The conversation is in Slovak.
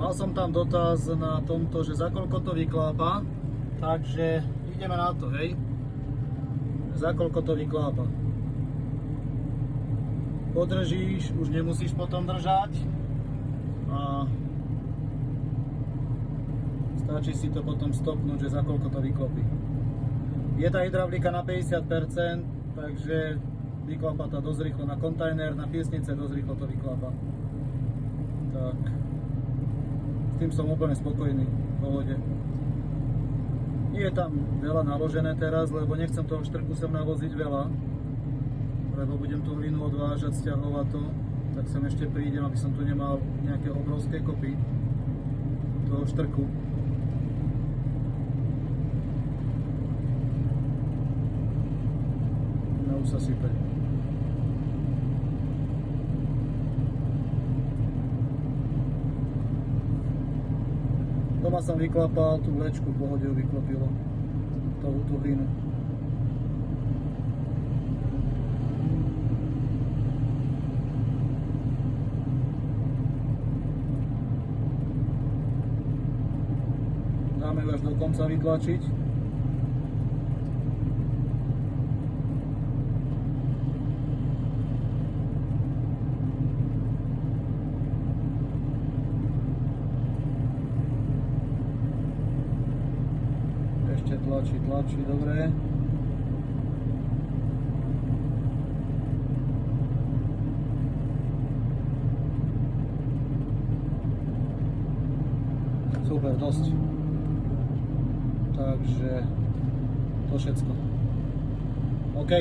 Mal som tam dotaz na tomto, že za koľko to vyklápa, takže ideme na to, hej. Za koľko to vyklápa. Podržíš, už nemusíš potom držať a stačí si to potom stopnúť, že za koľko to vyklopí. Je tá hydraulika na 50%, takže vyklapa to dosť rýchlo na kontajner, na piesnice dosť rýchlo to vyklapa. Tak, s tým som úplne spokojný, v pohode. Nie je tam veľa naložené teraz, lebo nechcem toho štrku sem navoziť veľa, lebo budem tú hlinu odvážať, stiahovať to, tak sem ešte prídem, aby som tu nemal nejaké obrovské kopy toho štrku. No už sa sype. Doma som vyklapal tú vlečku, v pohode ju vyklopilo tú hlinu. Dáme ju až do konca vytlačiť. Ešte tlačí, dobre. Super, dosť. Takže to všetko. OK.